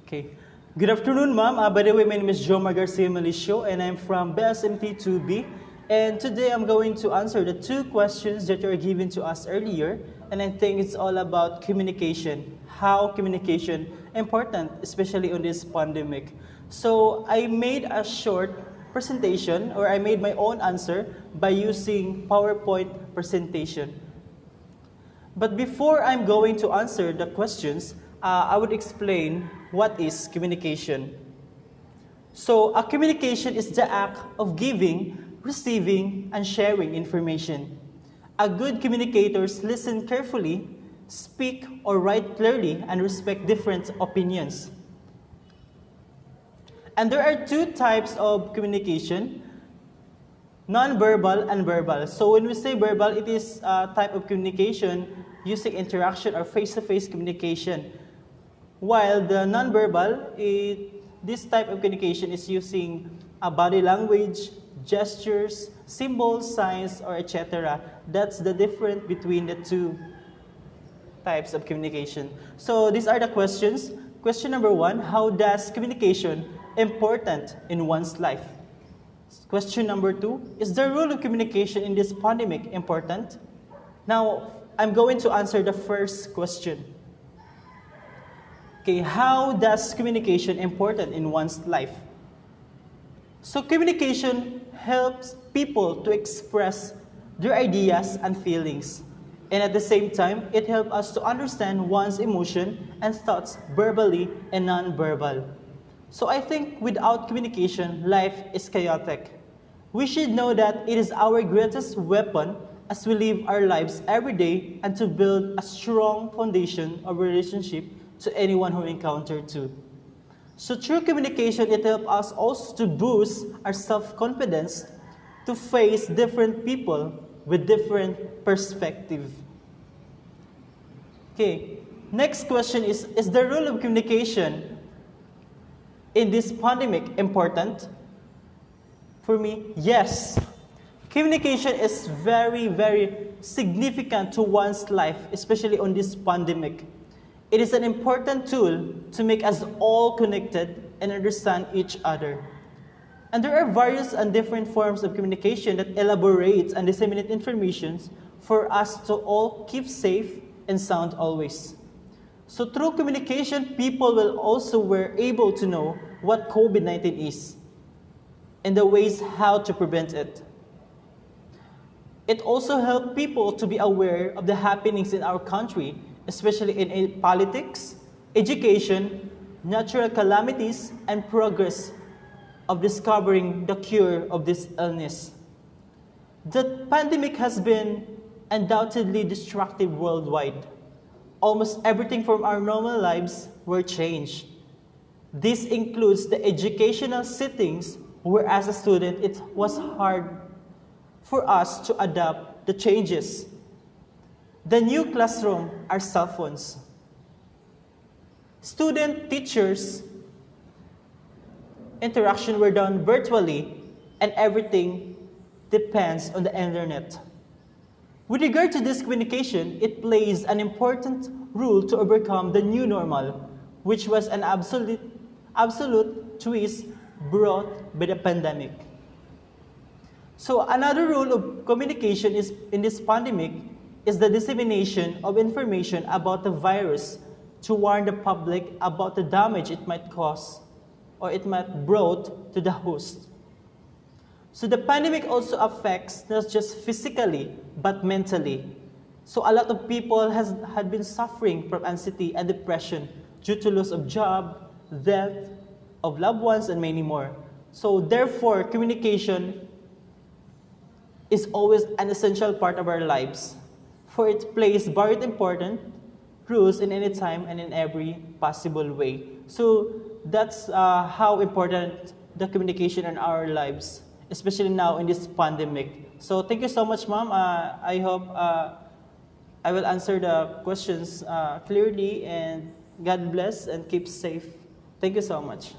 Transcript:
Okay. Good afternoon, ma'am. By the way, my name is Jomar Garcia Malicio, and I'm from BSMT2B. And today I'm going to answer the two questions that were given to us earlier. And I think it's all about communication. How communication important, especially on this pandemic. So I made a short presentation, or I made my own answer by using PowerPoint presentation. But before I'm going to answer the questions, I would explain what is communication. So, a communication is the act of giving, receiving, and sharing information. A good communicators listen carefully, speak or write clearly, and respect different opinions. And there are two types of communication: non-verbal and verbal. So when we say verbal, it is a type of communication using interaction or face-to-face communication. While the non-verbal, this type of communication is using a body language, gestures, symbols, signs, or etc. That's the difference between the two types of communication. So these are the questions. Question number 1, how does communication important in one's life? Question number 2, is the role of communication in this pandemic important? Now, I'm going to answer the first question. Okay, how does communication important in one's life? So communication helps people to express their ideas and feelings. And at the same time, it helps us to understand one's emotion and thoughts verbally and non-verbal. So I think without communication, life is chaotic. We should know that it is our greatest weapon as we live our lives every day and to build a strong foundation of relationship to anyone who encounter too. So through communication, it helps us also to boost our self-confidence to face different people with different perspective. Okay, next question is the role of communication in this pandemic important? For me, yes. Communication is very, very significant to one's life, especially on this pandemic. It is an important tool to make us all connected and understand each other. And there are various and different forms of communication that elaborate and disseminate information for us to all keep safe and sound always. So through communication, people will also were able to know what COVID-19 is and the ways how to prevent it. It also helps people to be aware of the happenings in our country, especially in politics, education, natural calamities, and progress of discovering the cure of this illness. The pandemic has been undoubtedly destructive worldwide. Almost everything from our normal lives were changed. This includes the educational settings where as a student it was hard for us to adapt the changes. The new classroom are cell phones. Student-teachers interaction were done virtually and everything depends on the internet. With regard to this communication, it plays an important role to overcome the new normal, which was an absolute twist brought by the pandemic. So another role of communication is in this pandemic is the dissemination of information about the virus to warn the public about the damage it might cause or it might brought to the host. So the pandemic also affects not just physically but mentally. So a lot of people had been suffering from anxiety and depression due to loss of job, death of loved ones, and many more. So therefore, communication is always an essential part of our lives, for it plays very important roles in any time and in every possible way. So that's how important the communication in our lives, especially now in this pandemic. So thank you so much, ma'am. I hope I will answer the questions clearly, and God bless and keep safe. Thank you so much.